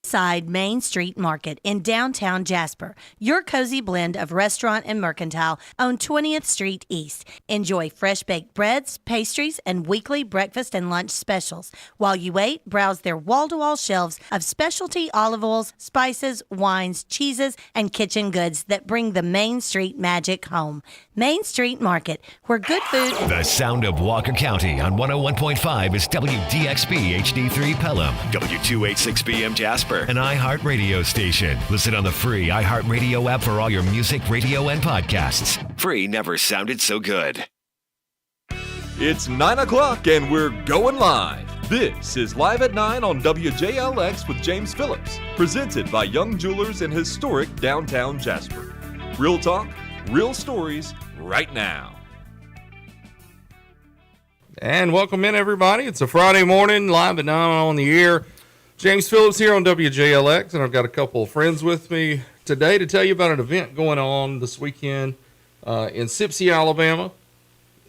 Inside Main Street Market in downtown Jasper, your cozy blend of restaurant and mercantile on 20th Street East. Enjoy fresh baked breads, pastries, and weekly breakfast and lunch specials. While you wait, browse their wall-to-wall shelves of specialty olive oils, spices, wines, cheeses, and kitchen goods that bring the Main Street magic home. Main Street Market, where good food... The sound of Walker County on 101.5 is WDXB HD3 Pelham, W286BM Jasper, an iHeartRadio station. Listen on the free iHeartRadio app for all your music, radio, and podcasts. Free never sounded so good. It's 9 o'clock and we're going live. This is Live at 9 on WJLX with James Phillips, presented by Young Jewelers in historic downtown Jasper. Real talk, real stories, right now. And welcome in, everybody. It's a Friday morning, Live at 9 on the air. James Phillips here on WJLX, and I've got a couple of friends with me today to tell you about an event going on this weekend in Sipsey, Alabama.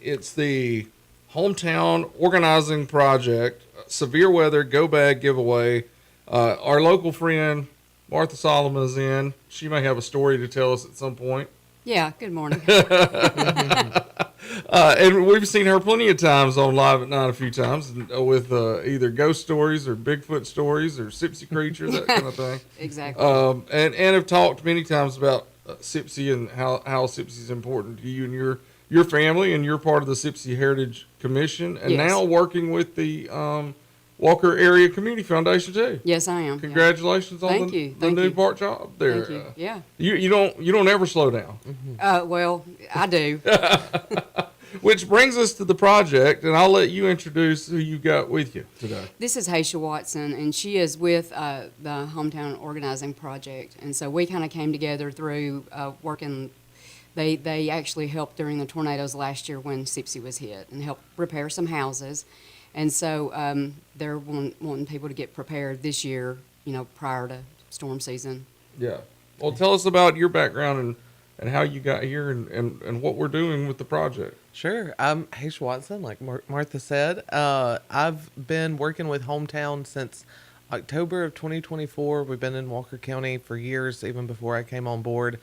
It's the Hometown Organizing Project, Severe Weather Go Bag Giveaway. Our local friend, Martha Solomon, is in. She may have a story to tell us at some point. Yeah, good morning. And we've seen her plenty of times on Live at 9 a few times with either ghost stories or Bigfoot stories or Sipsey Creature, that kind of thing. Exactly. And have talked many times about Sipsey and how Sipsey is important to you and your family, and you're part of the Sipsey Heritage Commission, and Yes. now working with the Walker Area Community Foundation too. Yes, I am. Congratulations on Thank the you. new part job there. Thank you. Yeah. You don't ever slow down. Well, I do. Which brings us to the project, and I'll let you introduce who you got with you today. This is Haysha Watson, and she is with the Hometown Organizing Project. And so we kind of came together through working. They actually helped during the tornadoes last year when Sipsey was hit and helped repair some houses. And so they're wanting people to get prepared this year, prior to storm season. Yeah. Well, tell us about your background and how you got here and what we're doing with the project. Sure. I'm Haysha Watson, like Martha said. I've been working with Hometown since October of 2024. We've been in Walker County for years, even before I came on board.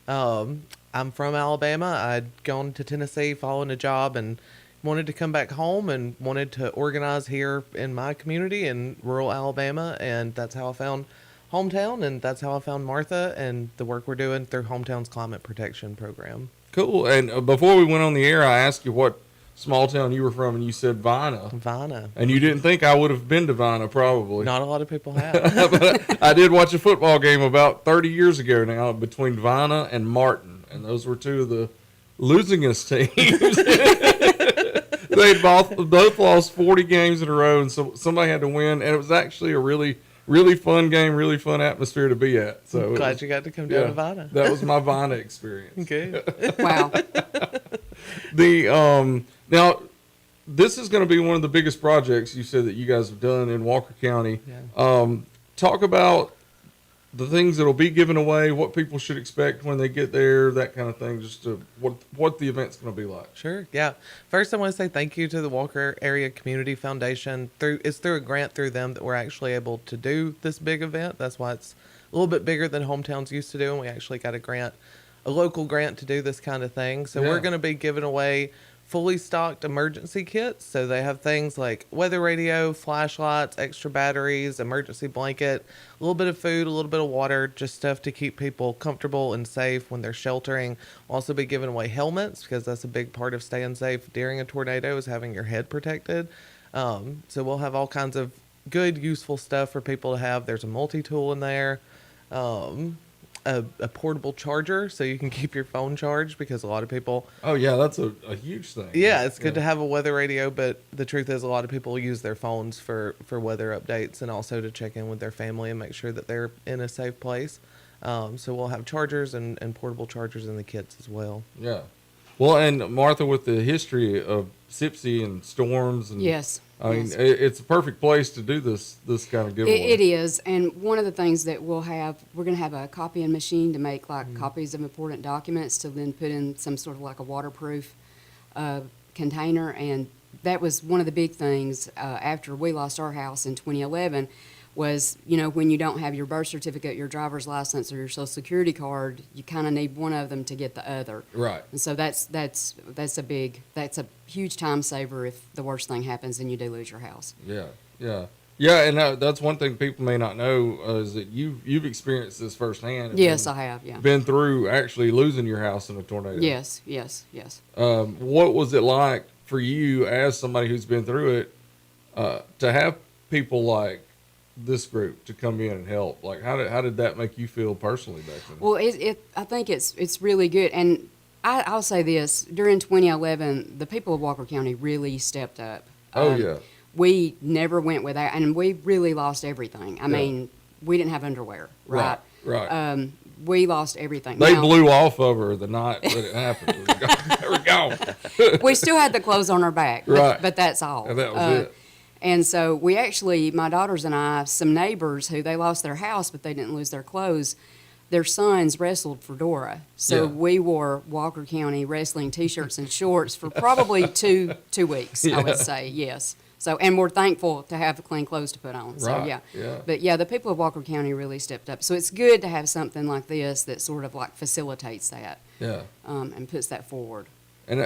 I'm from Alabama. I'd gone to Tennessee following a job and wanted to come back home and wanted to organize here in my community in rural Alabama, and that's how I found Hometown, and that's how I found Martha and the work we're doing through Hometown's Climate Protection Program. Cool. And before we went on the air, I asked you what small town you were from, and you said Vina. Vina. And you didn't think I would have been to Vina, probably. Not a lot of people have. But I did watch a football game about 30 years ago now between Vina and Martin, and those were two of the losingest teams. They both lost 40 games in a row, and so somebody had to win, and it was actually a really fun game, really fun atmosphere to be at. So Glad you got to come down to Vina. That was my Vina experience. Okay. Wow. Now, this is going to be one of the biggest projects you said that you guys have done in Walker County. Yeah. Talk about the things that will be given away, what people should expect when they get there, that kind of thing, just to what the event's going to be like. Sure, yeah. First, I want to say thank you to the Walker Area Community Foundation. It's through a grant through them that we're actually able to do this big event. That's why it's a little bit bigger than Hometowns used to do, and we actually got a local grant to do this kind of thing. So We're going to be giving away fully stocked emergency kits. So they have things like weather radio, flashlights, extra batteries, emergency blanket, a little bit of food, a little bit of water, just stuff to keep people comfortable and safe when they're sheltering. We'll also be giving away helmets, because that's a big part of staying safe during a tornado, is having your head protected. So we'll have all kinds of good, useful stuff for people to have. There's a multi-tool in there. A portable charger so you can keep your phone charged, because a lot of people... Oh, yeah, that's a huge thing. Yeah, it's good to have a weather radio, but the truth is a lot of people use their phones for weather updates and also to check in with their family and make sure that they're in a safe place. So we'll have chargers and portable chargers in the kits as well. Yeah. Well, and Martha, with the history of Sipsey and storms... and Yes. I mean, yes. it's a perfect place to do this kind of giveaway. It is, and one of the things that we're going to have a copying machine to make copies of important documents to then put in some sort of like a waterproof container, and that was one of the big things after we lost our house in 2011. was, when you don't have your birth certificate, your driver's license, or your social security card, you kind of need one of them to get the other. Right. And so that's a huge time saver if the worst thing happens and you do lose your house. Yeah, and that's one thing people may not know is that you've experienced this firsthand. Yes, I have. Yeah. Been through actually losing your house in a tornado. Yes. What was it like for you as somebody who's been through it to have people like this group to come in and help? Like, how did that make you feel personally back then? Well, I think it's really good, and I'll say this: during 2011, the people of Walker County really stepped up. Yeah. We never went without, and we really lost everything. I mean, we didn't have underwear, right? Right. We lost everything. They Now, blew off over the night that it happened. They were gone. we still had the clothes on our back, Right. but that's all. And that was it. And so we actually, my daughters and I, some neighbors who they lost their house, but they didn't lose their clothes. Their sons wrestled for Dora. So Yeah. we wore Walker County wrestling T-shirts and shorts for probably two weeks, I would say, yes. So, and we're thankful to have clean clothes to put on. So, Right, yeah. yeah. But, yeah, the people of Walker County really stepped up. So it's good to have something like this that sort of like facilitates that Yeah. and puts that forward. And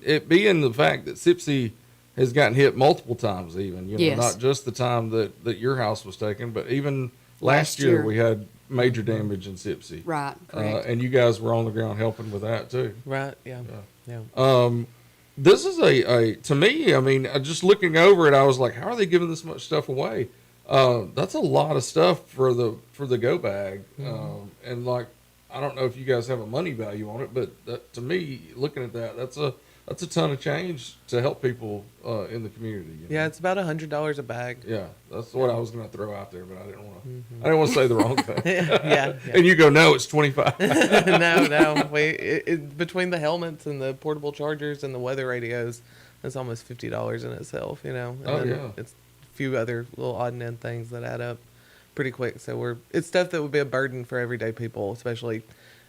it being the fact that Sipsey has gotten hit multiple times, even, Yes. not just the time that your house was taken, but even last year we had major damage in Sipsey. Right, correct. And you guys were on the ground helping with that too. Right. Yeah. This is to me, I mean, just looking over it, I was like, how are they giving this much stuff away? That's a lot of stuff for the go bag. And like, I don't know if you guys have a money value on it, but to me, looking at that, that's a ton of change to help people in the community. Yeah, it's about $100 a bag. Yeah, that's what I was going to throw out there, but I didn't want to say the wrong thing. yeah. And you go, no, it's 25. No. Between the helmets and the portable chargers and the weather radios, it's almost $50 in itself, And then it's a few other little odd and end things that add up pretty quick. So it's stuff that would be a burden for everyday people, especially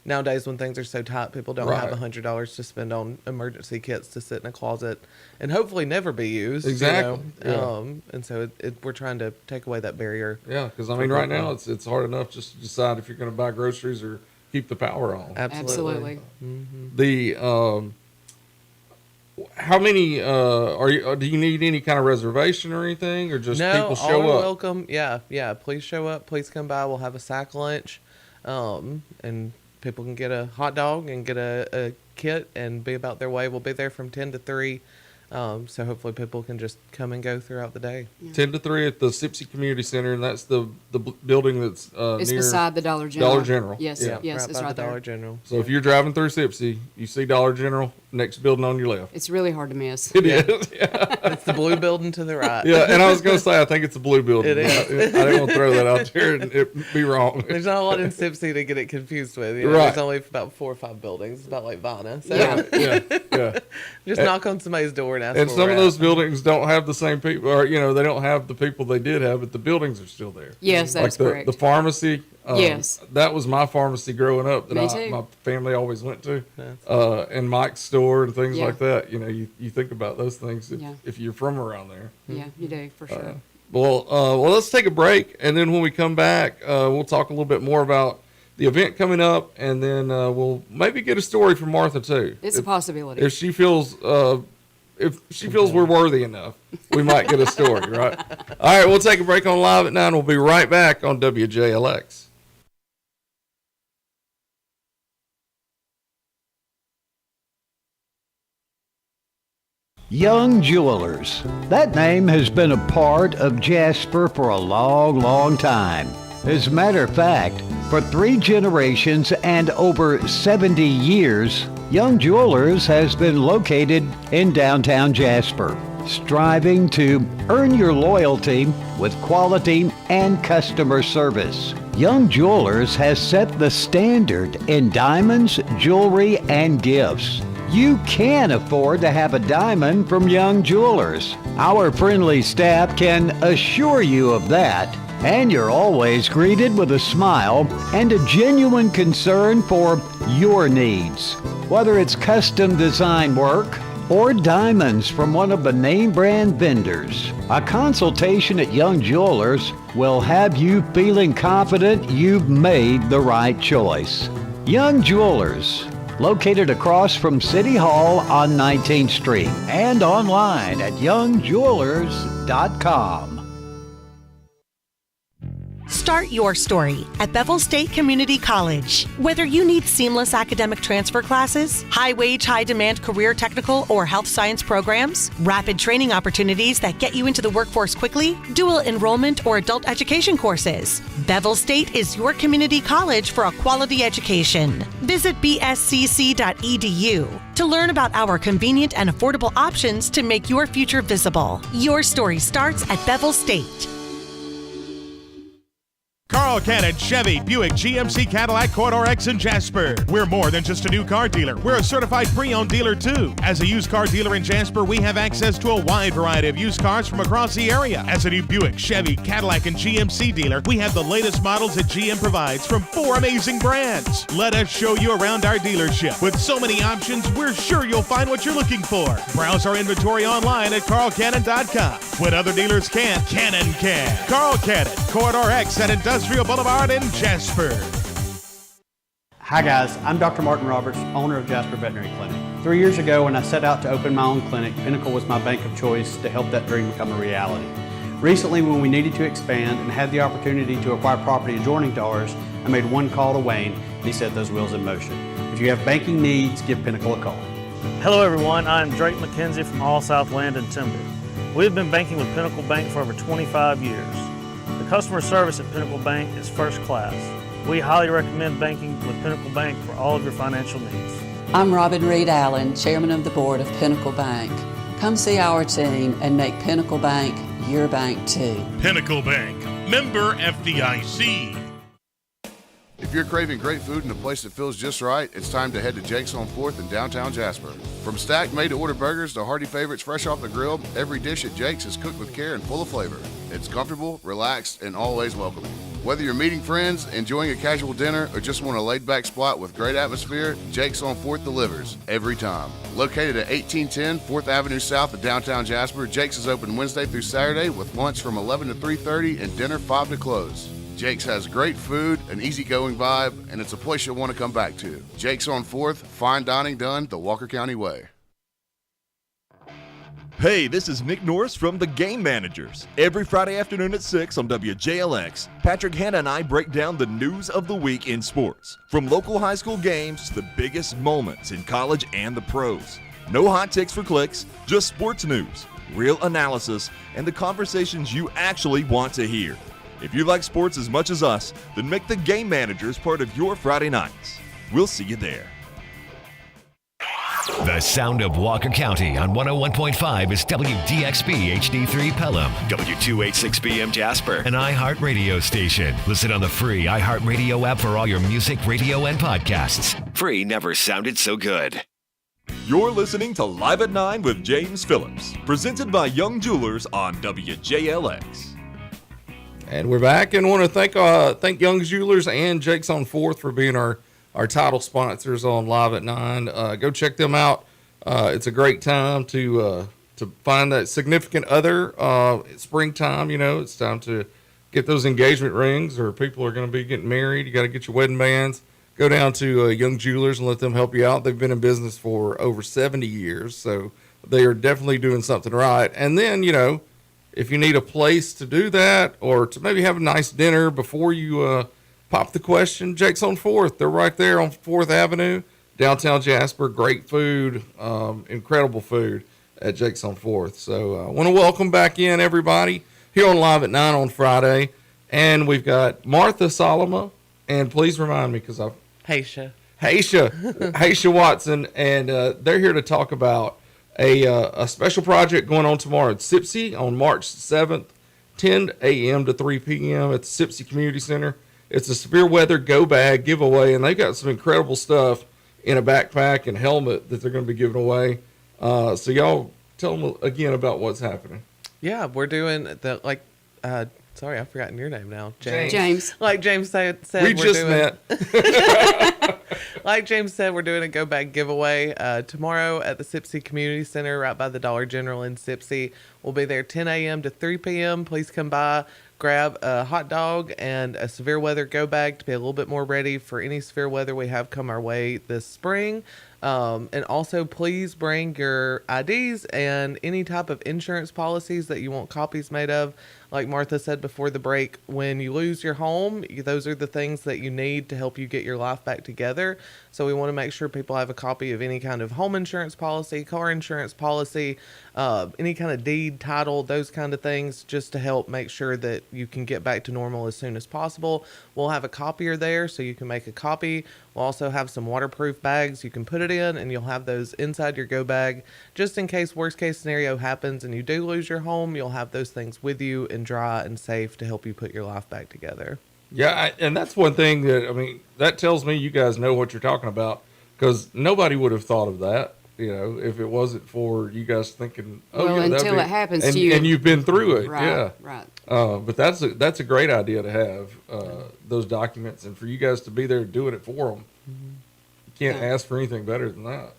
nowadays when things are so tight. People don't have $100 to spend on emergency kits to sit in a closet and hopefully never be used. Exactly. And so we're trying to take away that barrier. Yeah, because I mean, right now it's hard enough just to decide if you're going to buy groceries or keep the power on. Absolutely. The how many do you need any kind of reservation or anything, or just people show all are up? welcome. Yeah. Please show up. Please come by. We'll have a sack lunch, and people can get a hot dog and get a kit and be about their way. We'll be there from 10 to 3. So hopefully people can just come and go throughout the day. 10 to 3 at the Sipsey Community Center, and that's the building that's It's near beside the Dollar General. Dollar General. Yes, Yeah. yes, right it's by right the there. Dollar General. So if you're driving through Sipsey, you see Dollar General, next building on your left. It's really hard to miss. It is. Yeah. It's the blue building to the right. Yeah, and I was going to say, I think it's a blue building. It is. I didn't want to throw that out there and it be wrong. There's not a lot in Sipsey to get it confused with. Right. There's only about 4 or 5 buildings. It's about like Vina. So Yeah. just knock on somebody's door and ask And where some we're of at. those buildings don't have the same people, or they don't have the people they did have, but the buildings are still there. Yes, that's like correct. the pharmacy. Yes. That was my pharmacy growing up that Me too. my family always went to, That's and Mike's store and things Yeah. like that. You think about those things Yeah. if you're from around there. Yeah, you do, for sure. Well, let's take a break, and then when we come back, we'll talk a little bit more about the event coming up, and then we'll maybe get a story from Martha too. It's a possibility. If she feels we're worthy enough, we might get a story, right? All right, we'll take a break on Live at 9. We'll be right back on WJLX. Young Jewelers. That name has been a part of Jasper for a long, long time. As a matter of fact, for 3 generations and over 70 years, Young Jewelers has been located in downtown Jasper, striving to earn your loyalty with quality and customer service. Young Jewelers has set the standard in diamonds, jewelry, and gifts. You can afford to have a diamond from Young Jewelers. Our friendly staff can assure you of that. And you're always greeted with a smile and a genuine concern for your needs. Whether it's custom design work, or diamonds from one of the name brand vendors. A consultation at Young Jewelers will have you feeling confident you've made the right choice. Young Jewelers, located across from City Hall on 19th Street and online at youngjewelers.com. Start your story at Bevel State Community College. Whether you need seamless academic transfer classes, high-wage, high-demand career technical or health science programs, rapid training opportunities that get you into the workforce quickly, dual enrollment or adult education courses, Bevel State is your community college for a quality education. Visit bscc.edu to learn about our convenient and affordable options to make your future visible. Your story starts at Bevel State. Carl Cannon, Chevy, Buick, GMC, Cadillac, Corridor X, and Jasper. We're more than just a new car dealer. We're a certified pre-owned dealer, too. As a used car dealer in Jasper, we have access to a wide variety of used cars from across the area. As a new Buick, Chevy, Cadillac, and GMC dealer, we have the latest models that GM provides from 4 amazing brands. Let us show you around our dealership. With so many options, we're sure you'll find what you're looking for. Browse our inventory online at carlcannon.com. When other dealers can't, Cannon can. Carl Cannon, Corridor X at Industrial Boulevard in Jasper. Hi guys, I'm Dr. Martin Roberts, owner of Jasper Veterinary Clinic. 3 years ago when I set out to open my own clinic, Pinnacle was my bank of choice to help that dream become a reality. Recently when we needed to expand and had the opportunity to acquire property adjoining to ours, I made one call to Wayne and he set those wheels in motion. If you have banking needs, give Pinnacle a call. Hello everyone, I'm Drake McKenzie from All South Land and Timber. We've been banking with Pinnacle Bank for over 25 years. The customer service at Pinnacle Bank is first class. We highly recommend banking with Pinnacle Bank for all of your financial needs. I'm Robin Reed Allen, Chairman of the Board of Pinnacle Bank. Come see our team and make Pinnacle Bank your bank too. Pinnacle Bank, member FDIC. If you're craving great food in a place that feels just right, it's time to head to Jake's on 4th in downtown Jasper. From stacked made-to-order burgers to hearty favorites fresh off the grill, every dish at Jake's is cooked with care and full of flavor. It's comfortable, relaxed, and always welcoming. Whether you're meeting friends, enjoying a casual dinner, or just want a laid-back spot with great atmosphere, Jake's on 4th delivers every time. Located at 1810 4th Avenue South of downtown Jasper, Jake's is open Wednesday through Saturday with lunch from 11 to 3:30 and dinner 5 to close. Jake's has great food, an easygoing vibe, and it's a place you'll want to come back to. Jake's on 4th, fine dining done the Walker County way. Hey, this is Nick Norris from The Game Managers. Every Friday afternoon at 6 on WJLX, Patrick Hanna and I break down the news of the week in sports. From local high school games to the biggest moments in college and the pros. No hot takes for clicks, just sports news, real analysis, and the conversations you actually want to hear. If you like sports as much as us, then make The Game Managers part of your Friday nights. We'll see you there. The sound of Walker County on 101.5 is WDXB HD3 Pelham, W286BM Jasper, an iHeart radio station. Listen on the free iHeart radio app for all your music, radio, and podcasts. Free never sounded so good. You're listening to Live at 9 with James Phillips, presented by Young Jewelers on WJLX. And we're back, and want to thank Young Jewelers and Jake's on 4th for being our title sponsors on Live at 9. Go check them out. It's a great time to find that significant other. It's springtime, it's time to get those engagement rings, or people are going to be getting married. You got to get your wedding bands. Go down to Young Jewelers and let them help you out. They've been in business for over 70 years, so they are definitely doing something right. And then, if you need a place to do that, or to maybe have a nice dinner before you pop the question, Jake's on 4th. They're right there on 4th Avenue, downtown Jasper. Great food, incredible food at Jake's on 4th. So I want to welcome back in everybody here on Live at 9 on Friday. And we've got Martha Soloma, and please remind me because I've... Haysha Watson, and they're here to talk about a special project going on tomorrow at SIPSI on March 7th, 10 a.m. to 3 p.m. at the SIPSI Community Center. It's a severe weather go bag giveaway, and they've got some incredible stuff in a backpack and helmet that they're going to be giving away. So y'all tell them again about what's happening. Yeah, we're doing the sorry, I've forgotten your name now. James. Like James said we just met. Like James said, we're doing a go bag giveaway tomorrow at the Sipsey Community Center right by the Dollar General in Sipsey. We'll be there 10 a.m. to 3 p.m. Please come by, grab a hot dog and a severe weather go bag to be a little bit more ready for any severe weather we have come our way this spring. And also, please bring your IDs and any type of insurance policies that you want copies made of. Like Martha said before the break, when you lose your home, those are the things that you need to help you get your life back together. So we want to make sure people have a copy of any kind of home insurance policy, car insurance policy, any kind of deed, title, those kind of things, just to help make sure that you can get back to normal as soon as possible. We'll have a copier there so you can make a copy. We'll also have some waterproof bags you can put it in, and you'll have those inside your go bag just in case worst case scenario happens and you do lose your home. You'll have those things with you and dry and safe to help you put your life back together. Yeah, and that's one thing that tells me you guys know what you're talking about, because nobody would have thought of that, if it wasn't for you guys thinking, until it happens to you. And you've been through it. Right, yeah. right. But that's a great idea to have those documents, and for you guys to be there doing it for them. You can't ask for anything better than that.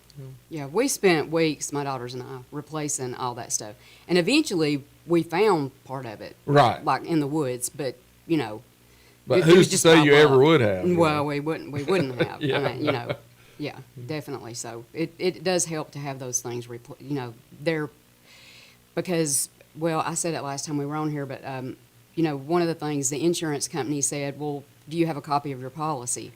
Yeah, we spent weeks, my daughters and I, replacing all that stuff. And eventually we found part of it. Right. Like in the woods, but, But it who's was to just say pop you up. ever would have? Well, we wouldn't have. Yeah. I mean, yeah, definitely. So it does help to have those things, they're, because, well, I said it last time we were on here, but, one of the things the insurance company said, well, do you have a copy of your policy?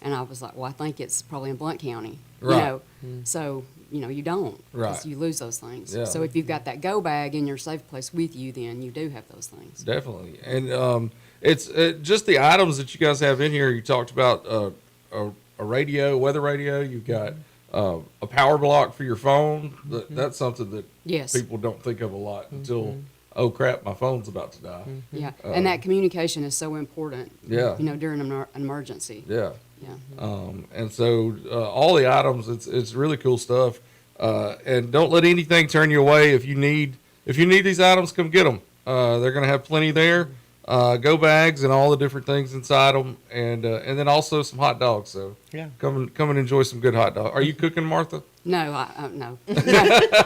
And I was like, well, I think it's probably in Blount County. Right. So, you don't. Right. Because you lose those things. Yeah. So if you've got that go bag in your safe place with you, then you do have those things. Definitely. And it's just the items that you guys have in here. You talked about a radio, weather radio. You've got a power block for your phone. That's something that Yes. people don't think of a lot until, oh, crap, my phone's about to die. Yeah. And that communication is so important. Yeah. During an emergency. Yeah. Yeah. And so all the items, it's really cool stuff. And don't let anything turn you away. If you need these items, come get them. They're going to have plenty there. Go bags and all the different things inside them, and then also some hot dogs. So Yeah. come and enjoy some good hot dogs. Are you cooking, Martha? No, no.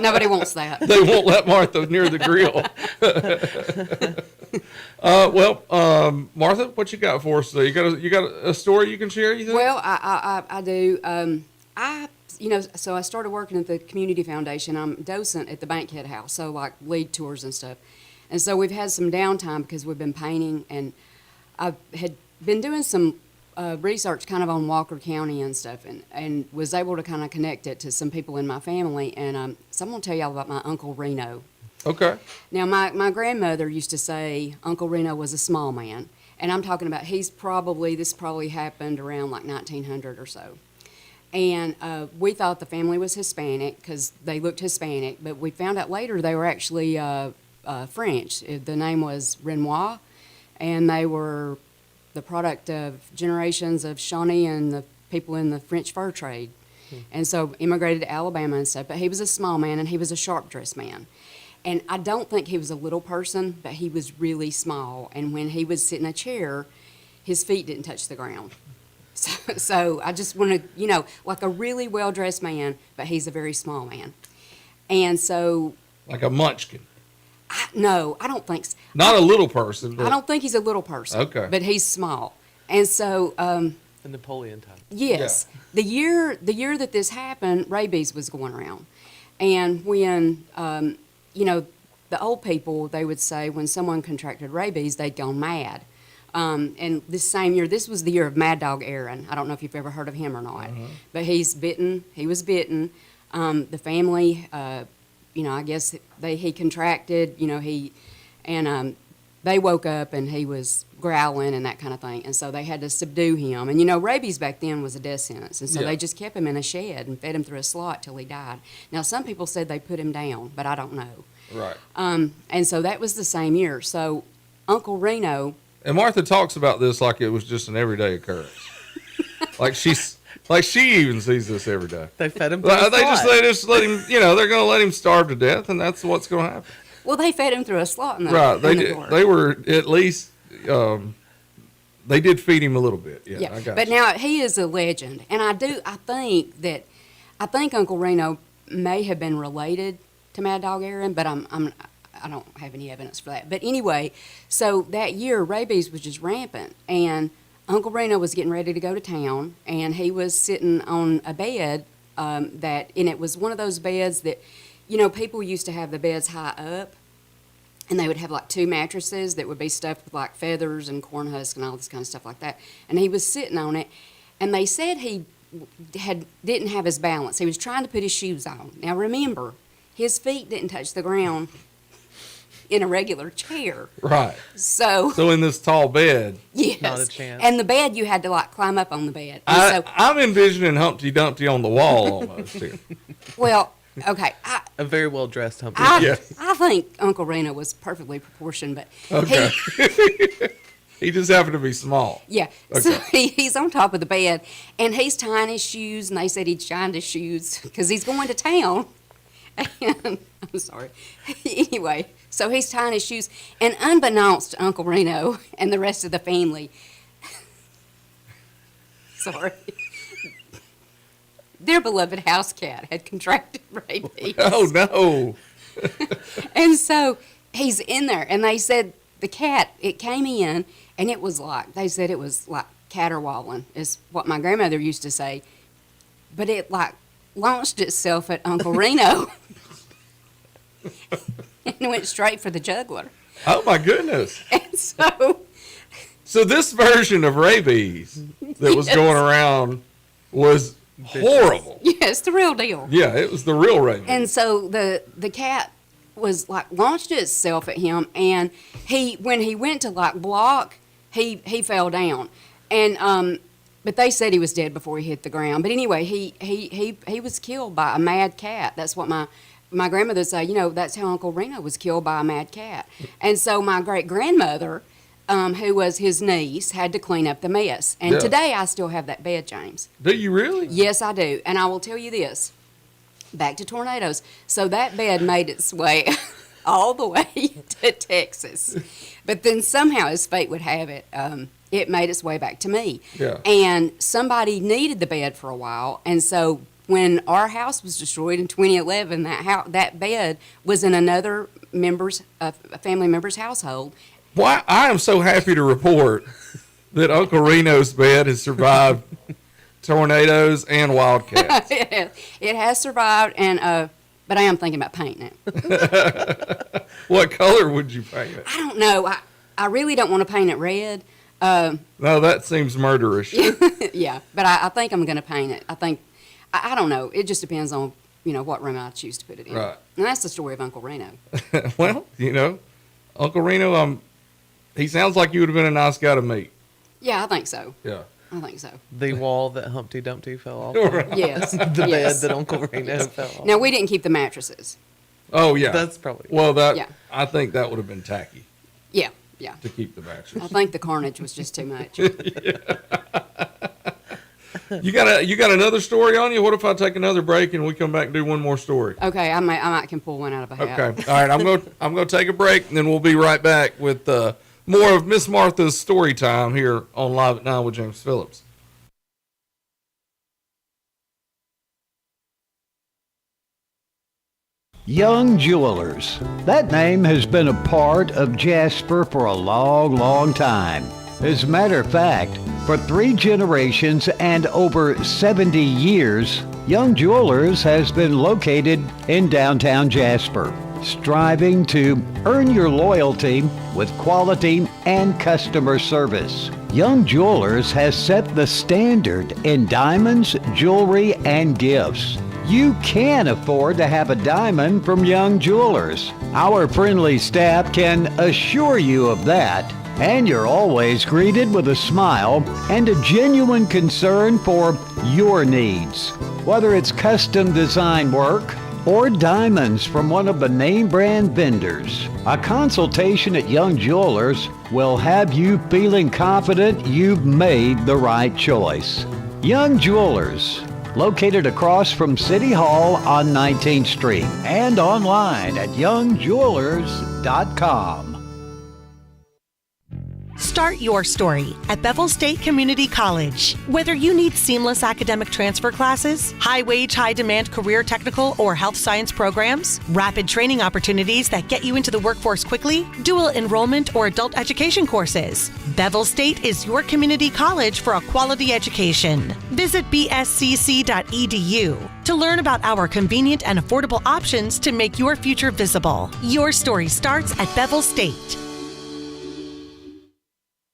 Nobody wants that. They won't let Martha near the grill. Martha, what you got for us today? You got a story you can share? You think? Well, I do. So I started working at the community foundation. I'm docent at the Bankhead House, so like lead tours and stuff. And so we've had some downtime because we've been painting, and I had been doing some research kind of on Walker County and stuff, and was able to kind of connect it to some people in my family. And so I'm going to tell y'all about my Uncle Reno. Okay. Now, my grandmother used to say Uncle Reno was a small man. And I'm talking about this probably happened around like 1900 or so. And we thought the family was Hispanic because they looked Hispanic, but we found out later they were actually French. The name was Renoir, and they were the product of generations of Shawnee and the people in the French fur trade. And so immigrated to Alabama and stuff. But he was a small man, and he was a sharp-dressed man. And I don't think he was a little person, but he was really small. And when he would sit in a chair, his feet didn't touch the ground. So I just want to, like a really well-dressed man, but he's a very small man. And so... Like a munchkin. No, I don't think so. Not a little person. But... I don't think he's a little person. Okay. But he's small. And so... the Napoleon time. Yes. Yeah. The year that this happened, rabies was going around. And when... the old people, they would say when someone contracted rabies, they'd gone mad. And this same year, this was the year of Mad Dog Aaron. I don't know if you've ever heard of him or not. But he was bitten. The family, I guess he contracted, they woke up and he was growling and that kind of thing. And so they had to subdue him. And, rabies back then was a death sentence. And so they just kept him in a shed and fed him through a slot till he died. Now, some people said they put him down, but I don't know. Right. And so that was the same year. So Uncle Reno... And Martha talks about this like it was just an everyday occurrence. like she even sees this every day. They fed him. They just let him. They're going to let him starve to death, and that's what's going to happen. Well, they fed him through a slot in the right. in the door. They were at least they did feed him a little bit. Yeah, Yeah, I got but you. now he is a legend, and I think Uncle Reno may have been related to Mad Dog Aaron, but I don't have any evidence for that. But anyway, so that year rabies was just rampant, and Uncle Reno was getting ready to go to town, and he was sitting on a bed and it was one of those beds that, people used to have the beds high up, and they would have like 2 mattresses that would be stuffed with like feathers and corn husks and all this kind of stuff like that. And he was sitting on it, and they said he didn't have his balance. He was trying to put his shoes on. Now remember, his feet didn't touch the ground in a regular chair. Right. So in this tall bed. Yes. Not a chance. And the bed, you had to like climb up on the bed. And I'm envisioning Humpty Dumpty on the wall almost here. well, okay. A very well dressed Humpty. I think Uncle Reno was perfectly proportioned, but Okay. He just happened to be small. yeah. Okay. So he's on top of the bed, and he's tying his shoes, and they said he shined his shoes because he's going to town. And I'm sorry. Anyway, so he's tying his shoes, and unbeknownst to Uncle Reno and the rest of the family, sorry, their beloved house cat had contracted rabies. Oh, no. And so he's in there, and they said the cat, it came in, and it was like, they said it was like caterwauling, is what my grandmother used to say. But it like launched itself at Uncle Reno and went straight for the jugular. Oh, my goodness. And so this version of rabies that was Yes. going around was horrible. yes, the real deal. Yeah, it was the real rabies. And so the cat was like launched itself at him, and when he went to like block, he fell down, and but they said he was dead before he hit the ground. But anyway, he was killed by a mad cat. That's what my grandmother said. That's how Uncle Reno was killed by a mad cat. And so my great grandmother, who was his niece, had to clean up the mess. And Yeah. today I still have that bed, James. Do you really? Yes, I do. And I will tell you this. Back to tornadoes. So that bed made its way all the way to Texas. But then somehow, as fate would have it, it made its way back to me. Yeah. And somebody needed the bed for a while. And so when our house was destroyed in 2011, that bed was in another a family member's household. Why, I am so happy to report that Uncle Reno's bed has survived tornadoes and wildcats. It has survived, and but I am thinking about painting it. What color would you paint it? I don't know. I really don't want to paint it red. No, that seems murderous. Yeah, but I think I'm going to paint it. I don't know. It just depends on, what room I choose to put it in. Right. And that's the story of Uncle Reno. Well, Uncle Reno, he sounds like you would have been a nice guy to meet. Yeah, I think so. Yeah. I think so. The wall that Humpty Dumpty fell off. Of. Yes. The yes. bed that Uncle Reno fell off. Now, we didn't keep the mattresses. Oh, yeah. That's probably. Well, Yeah. I think that would have been tacky Yeah. to keep the mattress. I think the carnage was just too much. You got another story on you? What if I take another break and we come back and do one more story? Okay, I might can pull one out of a hat. Okay. All right. I'm going to take a break, and then we'll be right back with more of Miss Martha's story time here on Live at 9 with James Phillips. Young Jewelers. That name has been a part of Jasper for a long, long time. As a matter of fact, for 3 generations and over 70 years, Young Jewelers has been located in downtown Jasper, striving to earn your loyalty with quality and customer service. Young Jewelers has set the standard in diamonds, jewelry, and gifts. You can afford to have a diamond from Young Jewelers. Our friendly staff can assure you of that. And you're always greeted with a smile and a genuine concern for your needs. Whether it's custom design work or diamonds from one of the name brand vendors, a consultation at Young Jewelers will have you feeling confident you've made the right choice. Young Jewelers, located across from City Hall on 19th Street and online at youngjewelers.com. Start your story at Bevel State Community College. Whether you need seamless academic transfer classes, high-wage, high-demand career technical or health science programs, rapid training opportunities that get you into the workforce quickly, dual enrollment or adult education courses, Bevel State is your community college for a quality education. Visit bscc.edu to learn about our convenient and affordable options to make your future visible. Your story starts at Bevel State.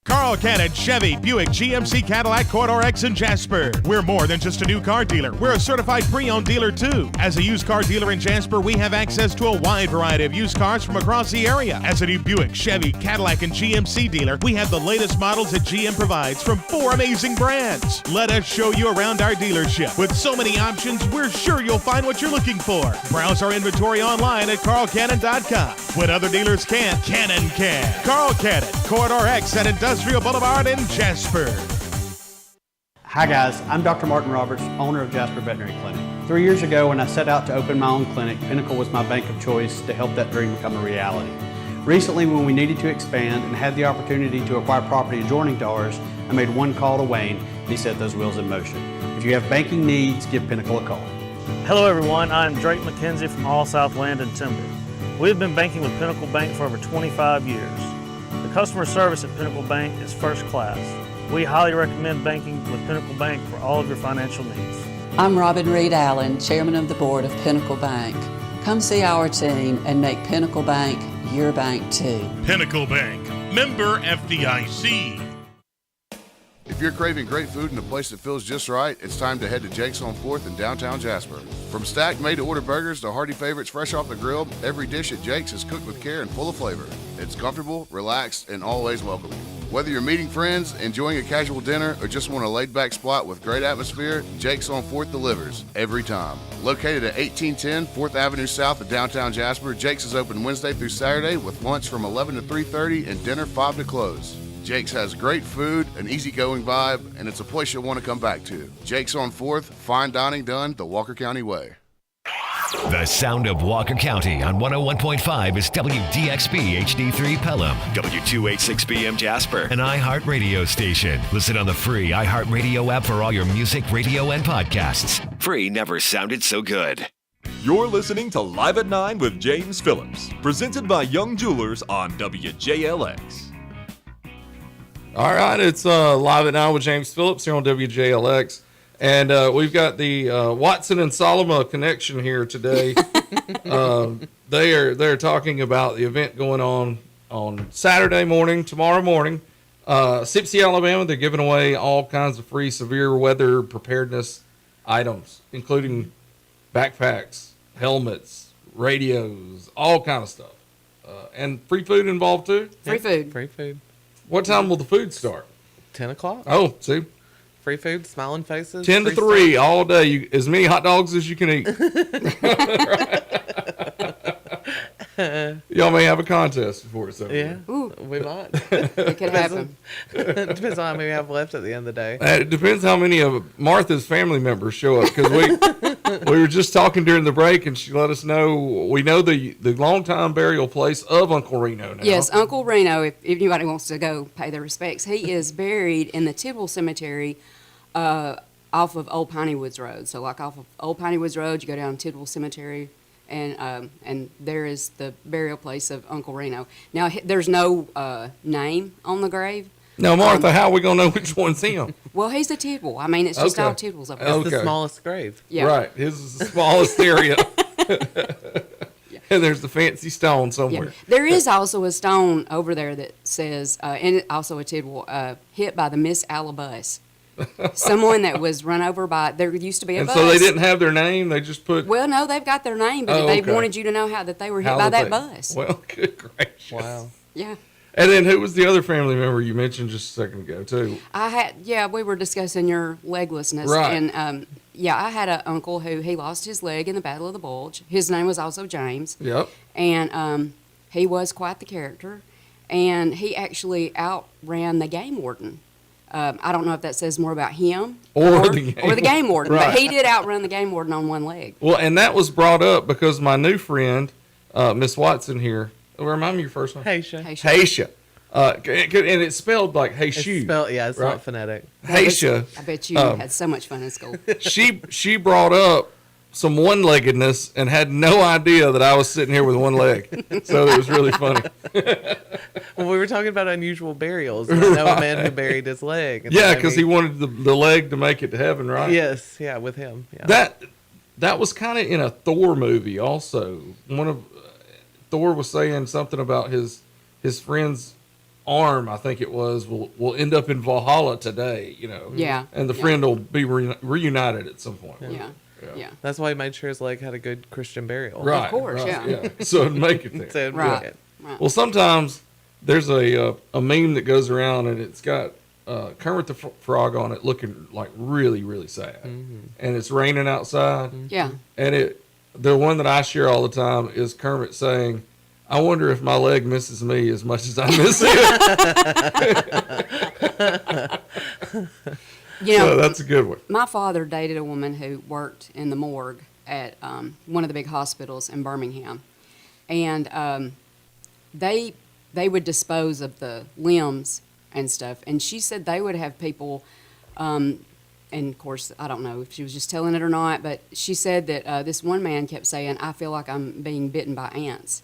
Carl Cannon Chevy Buick GMC Cadillac Corridor X in Jasper. We're more than just a new car dealer. We're a certified pre-owned dealer too. As a used car dealer in Jasper, we have access to a wide variety of used cars from across the area. As a new Buick, Chevy, Cadillac, and GMC dealer, we have the latest models that GM provides from 4 amazing brands. Let us show you around our dealership. With so many options, we're sure you'll find what you're looking for. Browse our inventory online at carlcannon.com. When other dealers can't, Cannon can. Carl Cannon, Corridor X at Industrial Boulevard in Jasper. Hi guys, I'm Dr. Martin Roberts, owner of Jasper Veterinary Clinic. 3 years ago when I set out to open my own clinic, Pinnacle was my bank of choice to help that dream become a reality. Recently, when we needed to expand and had the opportunity to acquire property adjoining to ours, I made one call to Wayne and he set those wheels in motion. If you have banking needs, give Pinnacle a call. Hello everyone, I'm Drake McKenzie from All South Land and Timber. We have been banking with Pinnacle Bank for over 25 years. The customer service at Pinnacle Bank is first class. We highly recommend banking with Pinnacle Bank for all of your financial needs. I'm Robin Reed Allen, Chairman of the Board of Pinnacle Bank. Come see our team and make Pinnacle Bank your bank too. Pinnacle Bank, member FDIC. If you're craving great food in a place that feels just right, it's time to head to Jake's on 4th in downtown Jasper. From stacked made-to-order burgers to hearty favorites fresh off the grill, every dish at Jake's is cooked with care and full of flavor. It's comfortable, relaxed, and always welcoming. Whether you're meeting friends, enjoying a casual dinner, or just want a laid-back spot with great atmosphere, Jake's on 4th delivers every time. Located at 1810 4th Avenue South of downtown Jasper, Jake's is open Wednesday through Saturday with lunch from 11 to 3:30 and dinner 5 to close. Jake's has great food, an easygoing vibe, and it's a place you'll want to come back to. Jake's on 4th, fine dining done the Walker County way. The sound of Walker County on 101.5 is WDXB HD3 Pelham, W286BM Jasper, an iHeart radio station. Listen on the free iHeart radio app for all your music, radio, and podcasts. Free never sounded so good. You're listening to Live at 9 with James Phillips, presented by Young Jewelers on WJLX. All right, it's Live at 9 with James Phillips here on WJLX. And we've got the Watson and Solomon connection here today. They're talking about the event going on Saturday morning, tomorrow morning. Sipsey, Alabama, they're giving away all kinds of free severe weather preparedness items, including backpacks, helmets, radios, all kind of stuff. And free food involved too? Free food. Free food. What time will the food start? 10 o'clock. Oh, see? Free food, smiling faces. 10 to free 3 stuff. all day. As many hot dogs as you can eat. Y'all may have a contest before it's over. Yeah, Ooh. we might. It could happen. Depends on how many we have left at the end of the day. It depends how many of Martha's family members show up, because we were just talking during the break, and she let us know we know the longtime burial place of Uncle Reno now. Yes, Uncle Reno, if anybody wants to go pay their respects, he is buried in the Tidwell Cemetery off of Old Piney Woods Road. So like off of Old Piney Woods Road, you go down Tidwell Cemetery, and there is the burial place of Uncle Reno. Now, there's no name on the grave. Now, Martha, how are we going to know which one's him? Well, he's the Tidwell. I mean, it's just Okay. all Tidwells up there. It's the smallest grave. Yeah. Right. His is the smallest area. And there's the fancy stone somewhere. Yeah. There is also a stone over there that says, and also a Tidwell, hit by the Miss Alabus. Someone that was run over by, there used to be a And bus. so they didn't have their name, they just put... Well, no, they've got their name, but Oh, they okay. wanted you to know that they were hit how by did that they- bus. Well, good gracious. Wow. Yeah. And then who was the other family member you mentioned just a second ago, too? We were discussing your leglessness. Right. And, I had an uncle he lost his leg in the Battle of the Bulge. His name was also James. Yep. And he was quite the character. And he actually outran the game warden. I don't know if that says more about him Or the game warden, Right. but he did outrun the game warden on one leg. Well, and that was brought up because my new friend, Miss Watson here, remind me your first name? Haisha. Haisha. And it's spelled like hey It's shoe. it's right? not phonetic. Haysha. I bet you had so much fun in school. She brought up some one-leggedness and had no idea that I was sitting here with one leg. So it was really funny. Well, we were talking about unusual burials. And I know a man who buried his leg. and Yeah, so because maybe- he wanted the leg to make it to heaven, right? Yes, yeah, with him. Yeah. That was kind of in a Thor movie also. One of Thor was saying something about his friend's arm, I think it was, will end up in Valhalla today, Yeah. And the friend will be reunited at some point. Yeah. That's why he made sure his leg had a good Christian burial. Right. Of course, right, yeah. So it'd make it there. So it'd Right. make it. Right. Well, sometimes there's a meme that goes around and it's got Kermit the Frog on it looking like really, really sad. And it's raining outside. Yeah. And the one that I share all the time is Kermit saying, I wonder if my leg misses me as much as I miss it. So that's a good one. My father dated a woman who worked in the morgue at one of the big hospitals in Birmingham. And they would dispose of the limbs and stuff. And she said they would have people, and of course, I don't know if she was just telling it or not, but she said that this one man kept saying, I feel like I'm being bitten by ants.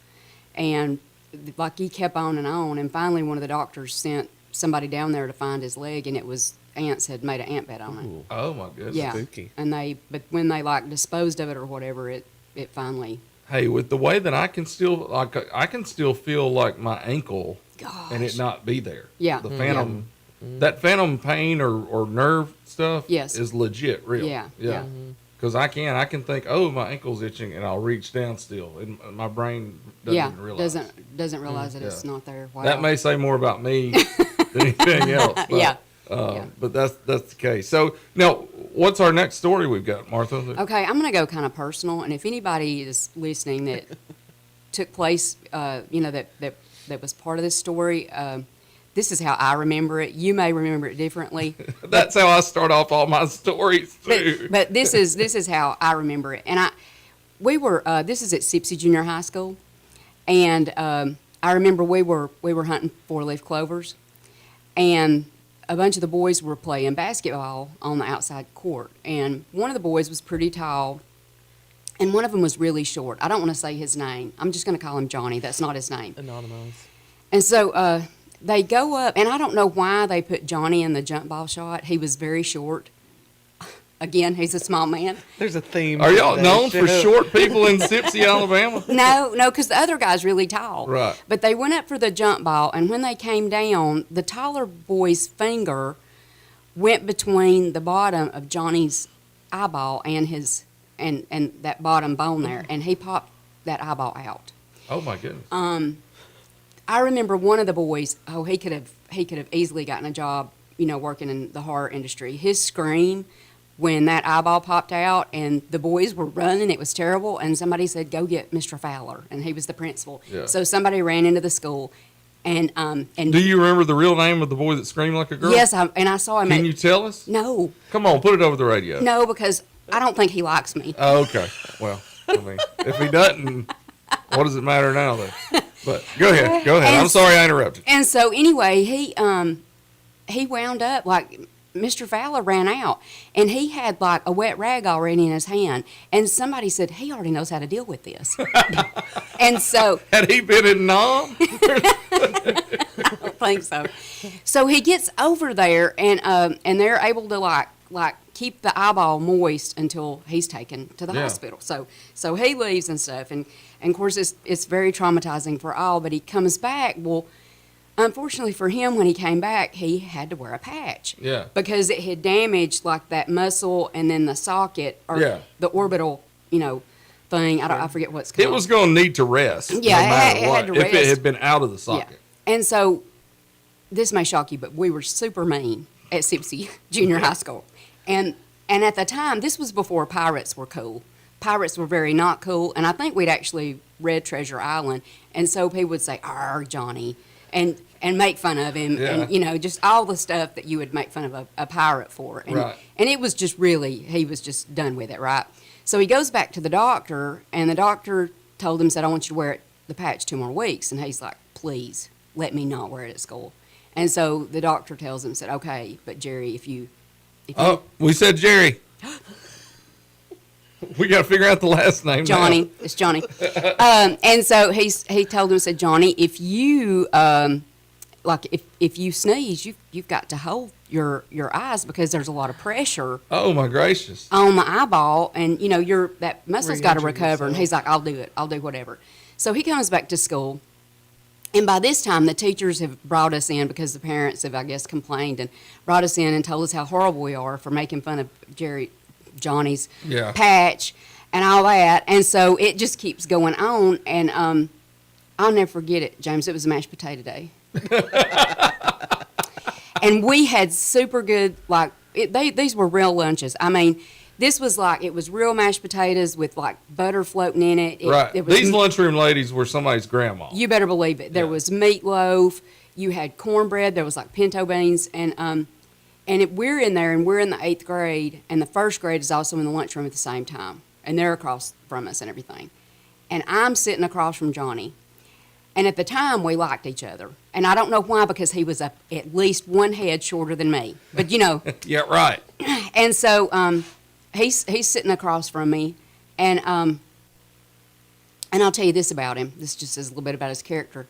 And like he kept on, and finally one of the doctors sent somebody down there to find his leg, and it was ants had made an ant bed on it. Oh my goodness. Yeah. Spooky. And but when they like disposed of it or whatever, it finally. Hey, with the way that I can still feel like my ankle Gosh. and it not be there. Yeah. The phantom, that phantom pain or nerve stuff Yes. is legit real. Yeah, Yeah. yeah. Because I can think, oh, my ankle's itching, and I'll reach down still, and my brain doesn't realize. doesn't realize that it's Yeah. not there. Wow. That may say more about me than anything else. But, Yeah. But that's the case. So now, what's our next story we've got, Martha? Okay, I'm going to go kind of personal, and if anybody is listening that took place, that was part of this story, this is how I remember it. You may remember it differently. That's how I start off all my stories too. But this is how I remember it. And this is at Sipsey Junior High School, and I remember we were hunting 4-leaf clovers, and a bunch of the boys were playing basketball on the outside court, and one of the boys was pretty tall, and one of them was really short. I don't want to say his name. I'm just going to call him Johnny. That's not his name. Anonymous. And so they go up, and I don't know why they put Johnny in the jump ball shot. He was very short. Again, he's a small man. There's a theme. Are y'all to known that for show. short people in Sipsey, Alabama? No, because the other guy's really tall. Right. But they went up for the jump ball, and when they came down, the taller boy's finger went between the bottom of Johnny's eyeball and his and that bottom bone there, and he popped that eyeball out. Oh my goodness. I remember one of the boys. Oh, he could have easily gotten a job, working in the horror industry. His scream when that eyeball popped out, and the boys were running. It was terrible. And somebody said, "Go get Mr. Fowler," and he was the principal. Yeah. So somebody ran into the school, and Do you remember the real name of the boy that screamed like a girl? yes, I saw him. Can you tell us? No, Come on, put it over the radio. no, because I don't think he likes me. Oh, okay. Well, I mean, if he doesn't, what does it matter now then? But go ahead. And I'm sorry I interrupted. And so anyway, he wound up like Mr. Fowler ran out, and he had like a wet rag already in his hand, and somebody said he already knows how to deal with this. And so Had he been in Nam? I don't think so. So he gets over there, and they're able to like keep the eyeball moist until he's taken to the Yeah. hospital. So he leaves and stuff, and of course it's very traumatizing for all. But he comes back. Well, unfortunately for him, when he came back, he had to wear a patch. Yeah. Because it had damaged like that muscle and then the socket or Yeah. the orbital, thing. I forget what's called. It was going to need to rest. Yeah, no matter it had what, to if it rest. had been out of the socket. And so, this may shock you, but we were super mean at Sipsey Junior High School. And at the time, this was before pirates were cool. Pirates were very not cool, and I think we'd actually read Treasure Island, and so people would say, "Arr, Johnny," and make fun of him, Yeah. and just all the stuff that you would make fun of a pirate for. And, Right. and it was just really, he was just done with it, right? So he goes back to the doctor, and the doctor told him, said, "I want you to wear the patch 2 more weeks," and he's like, "Please, let me not wear it at school. And so the doctor tells him, said, okay, but Jerry, if you we said Jerry. We got to figure out the last name. Johnny, now. it's Johnny. And so he told him, said, Johnny, if you if you sneeze, you've got to hold your eyes because there's a lot of pressure. Oh my gracious! On my eyeball, and that muscle's got to recover. And he's like, I'll do it. I'll do whatever. So he comes back to school, and by this time the teachers have brought us in because the parents have, I guess, complained and brought us in and told us how horrible we are for making fun of Johnny's patch and all that. And so it just keeps going on, and I'll never forget it, James. It was mashed potato day. And we had super good, these were real lunches. I mean, this was it was real mashed potatoes with butter floating in it. Right. It was, these lunchroom ladies were somebody's grandma. You better believe it. There was meatloaf. You had cornbread. There was pinto beans. And we're in there, and we're in the 8th grade, and the 1st grade is also in the lunchroom at the same time. And they're across from us and everything. And I'm sitting across from Johnny. And at the time, we liked each other. And I don't know why, because he was at least one head shorter than me. But, Yeah, right. And so he's sitting across from me. And I'll tell you this about him. This just says a little bit about his character.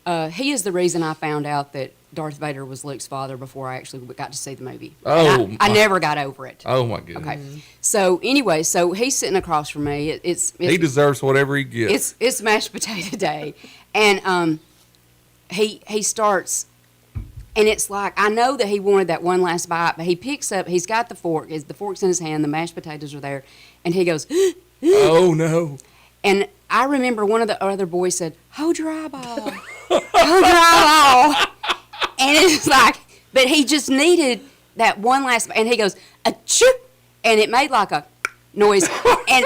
He is the reason I found out that Darth Vader was Luke's father before I actually got to see the movie. I never got over it. Oh, my goodness. Okay. So, anyway, he's sitting across from me. He deserves whatever he gets. It's mashed potato day. And he starts, and it's I know that he wanted that one last bite, but he picks up, he's got the fork, the fork's in his hand, the mashed potatoes are there, and he goes, oh, no. And I remember one of the other boys said, hold your eyeball. Hold your eyeball. And it's but he just needed that one last, and he goes, achoo, and it made a noise, and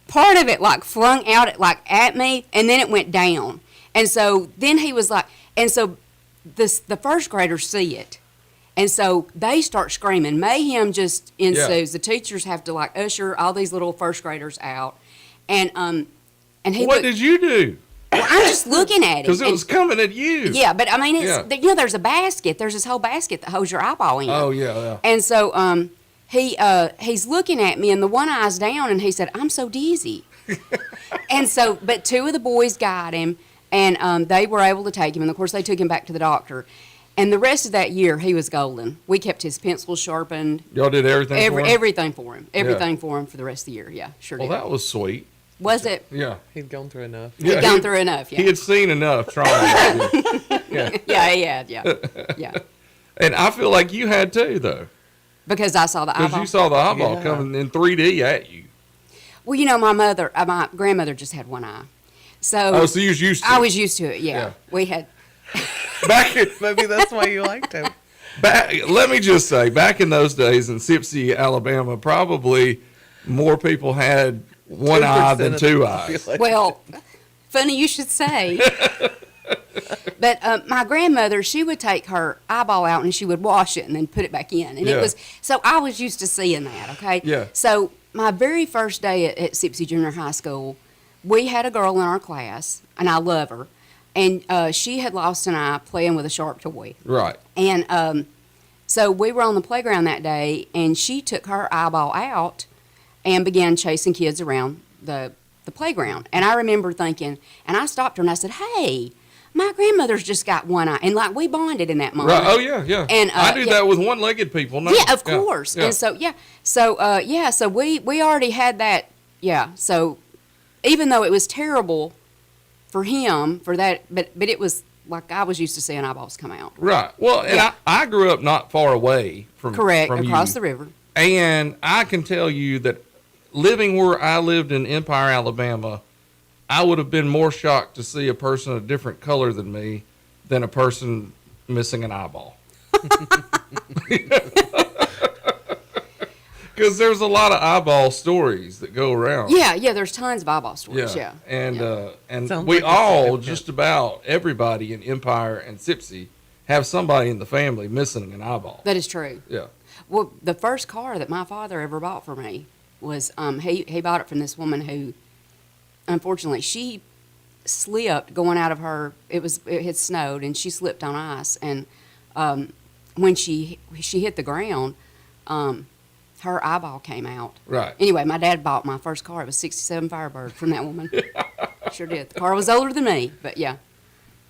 part of it flung out at me, and then it went down. And so then he was and so the 1st graders see it. And so they start screaming. Mayhem just ensues. Yeah. The teachers have to usher all these little 1st graders out. And he What did you do? Well, I'm just looking at it. Because it was coming at you. Yeah, but I mean, there's a basket. There's this whole basket that holds your eyeball in. Oh, yeah. And so he's looking at me, and the one eye's down, and he said, I'm so dizzy. And so, but 2 of the boys got him, and they were able to take him, and of course they took him back to the doctor. And the rest of that year, he was golden. We kept his pencils sharpened. Y'all did everything for him? Everything for him. Everything for him for the rest of the year, yeah, sure did. Well, that was sweet. Was it? Yeah. He'd gone through enough. He'd gone through enough, yeah. He had seen enough trauma. Yeah, he had, yeah. And I feel like you had too, though. Because I saw the eyeball. Because you saw the eyeball coming in 3D at you. Well, my grandmother just had one eye. So so you was used to it. I was used to it, yeah. We had... Maybe that's why you liked him. Let me just say, back in those days in Sipsey, Alabama, probably more people had one eye than 2 eyes. Well, funny you should say. But my grandmother, she would take her eyeball out and she would wash it and then put it back in. And it was, so I was used to seeing that, okay? Yeah. So my very first day at Sipsey Junior High School, we had a girl in our class, and I love her, and she had lost an eye playing with a sharp toy. Right. And so we were on the playground that day, and she took her eyeball out and began chasing kids around the playground. And I remember thinking, and I stopped her and I said, hey, my grandmother's just got one eye. And we bonded in that moment. Right. Oh, yeah. And I do that with one-legged people now. Yeah, of course. Yeah. And so, we already had that. Yeah. So even though it was terrible for him, for that, but it was I was used to seeing eyeballs come out. Right. Well, and I grew up not far away from across the river. And I can tell you that living where I lived in Empire, Alabama, I would have been more shocked to see a person a different color than me than a person missing an eyeball. Because there's a lot of eyeball stories that go around. Yeah, there's tons of eyeball stories, yeah. And we all, just about everybody in Empire and Sipsey, have somebody in the family missing an eyeball. That is true. Yeah. Well, the first car that my father ever bought for me was, he bought it from this woman who, unfortunately, she slipped going out of her. It had snowed, and she slipped on ice. And when she hit the ground, her eyeball came out. Right. Anyway, my dad bought my first car. It was '67 Firebird from that woman. Sure did. The car was older than me, but yeah.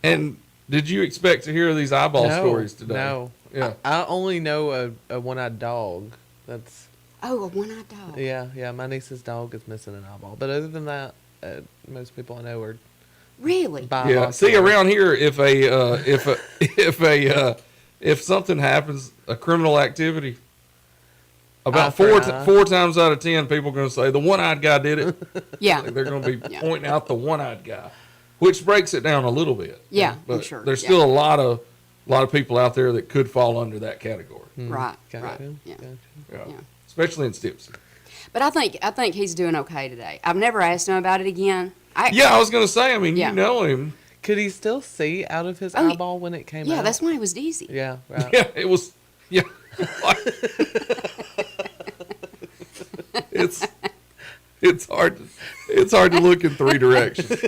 And did you expect to hear these eyeball stories today? No. Yeah. I only know a one-eyed dog. That's. Oh, a one-eyed dog. Yeah. My niece's dog is missing an eyeball, but other than that, most people I know are. Really? Yeah. See, around here, if something happens, a criminal activity, about four times out of 10, people are going to say the one-eyed guy did it. Yeah. They're going to be pointing out the one-eyed guy, which breaks it down a little bit. Yeah, but I'm sure. There's still a lot of people out there that could fall under that category. Right. Gotcha. Right. Yeah. Yeah. Yeah. Especially in Stipsy. But I think he's doing okay today. I've never asked him about it again. I was going to say, I mean, you know him. Could he still see out of his eyeball when it came out? Yeah, that's why it was dizzy. Yeah, right. Yeah, it was. Yeah. It's hard to look in three directions.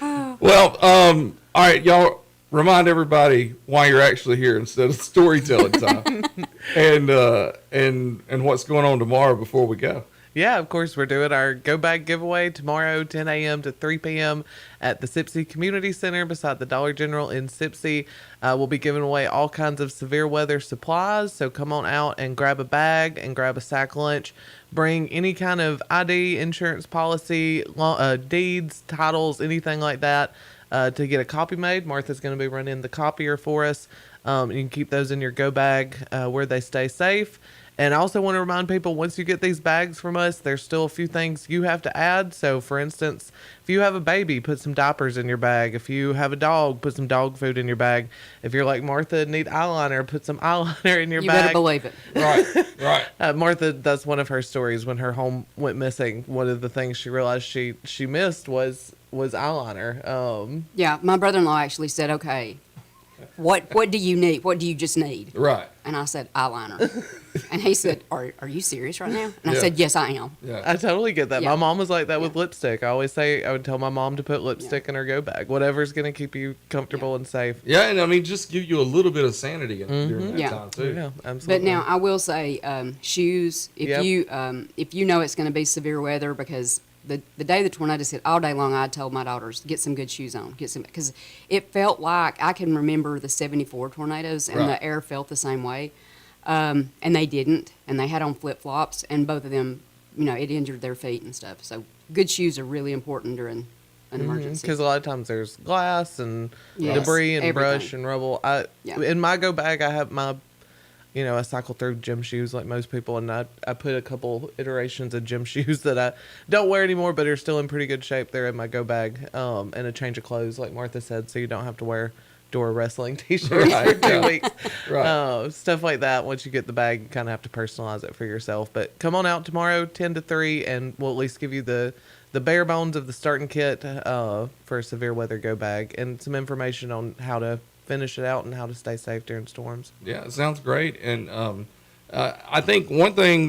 Well, all right, y'all. Remind everybody why you're actually here instead of storytelling time, and what's going on tomorrow before we go. Yeah, of course, we're doing our Go Bag giveaway tomorrow, 10 a.m. to 3 p.m. at the Sipsey Community Center beside the Dollar General in Sipsey. We'll be giving away all kinds of severe weather supplies, so come on out and grab a bag and grab a sack lunch. Bring any kind of ID, insurance policy, deeds, titles, anything like that to get a copy made. Martha's going to be running the copier for us. You can keep those in your Go Bag where they stay safe. And I also want to remind people, once you get these bags from us, there's still a few things you have to add. So, for instance, if you have a baby, put some diapers in your bag. If you have a dog, put some dog food in your bag. If you're like Martha and need eyeliner, put some eyeliner in your bag. You better believe it. Right. Martha, that's one of her stories. When her home went missing, one of the things she realized she missed was eyeliner. Yeah, my brother-in-law actually said, okay, what do you need? What do you just need? Right. And I said, eyeliner. And he said, are you serious right now? And I Yeah. said, yes, I am. Yeah. I totally get that. Yeah. My mom was like that with lipstick. I would tell my mom to put lipstick in her Go Bag. Whatever's going to keep you comfortable and safe. Yeah, and I mean, just give you a little bit of sanity during that time too. Yeah, absolutely. But now I will say, shoes. If you know it's going to be severe weather, because the day the tornadoes hit, all day long, I told my daughters, get some good shoes on, because it felt like I can remember the '74 tornadoes, and the air felt the same way, and they didn't, and they had on flip flops, and both of them, it injured their feet and stuff. So good shoes are really important during an emergency. Because a lot of times there's glass and Yes, debris and everything. brush and rubble. In my Go Bag, I have my, I cycle through gym shoes like most people, and I put a couple iterations of gym shoes that I don't wear anymore, but are still in pretty good shape. They're in my Go Bag, and a change of clothes, like Martha said, so you don't have to wear Dora wrestling t-shirts for 2 weeks. Right. Stuff like that. Once you get the bag, you kind of have to personalize it for yourself. But come on out tomorrow, 10 to 3, and we'll at least give you the bare bones of the starting kit for a severe weather Go Bag, and some information on how to finish it out and how to stay safe during storms. Yeah, it sounds great. And I think one thing,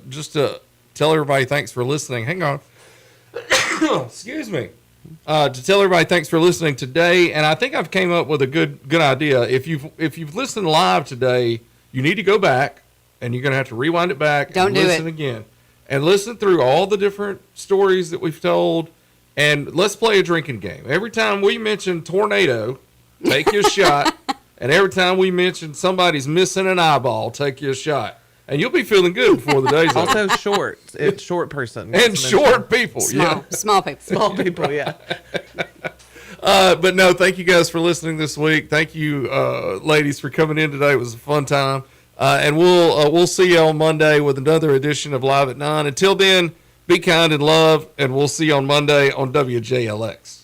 just to tell everybody thanks for listening. Hang on. Excuse me. To tell everybody thanks for listening today. And I think I've came up with a good idea. If you've listened live today, you need to go back, and you're going to have to rewind it back and listen again. And listen through all the different stories that we've told. And let's play a drinking game. Every time we mention tornado, take your shot. And every time we mention somebody's missing an eyeball, take your shot. And you'll be feeling good before the day's over. Also short. It's short person. And short people. Small people. Small people, yeah. But no, thank you guys for listening this week. Thank you, ladies, for coming in today. It was a fun time. And we'll see you on Monday with another edition of Live at 9. Until then, be kind and love, and we'll see you on Monday on WJLX.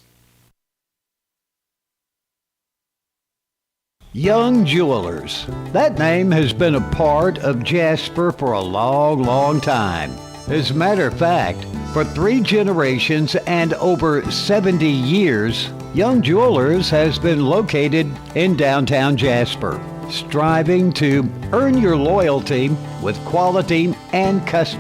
Young Jewelers. That name has been a part of Jasper for a long, long time. As a matter of fact, for 3 generations and over 70 years, Young Jewelers has been located in downtown Jasper, striving to earn your loyalty with quality and custom.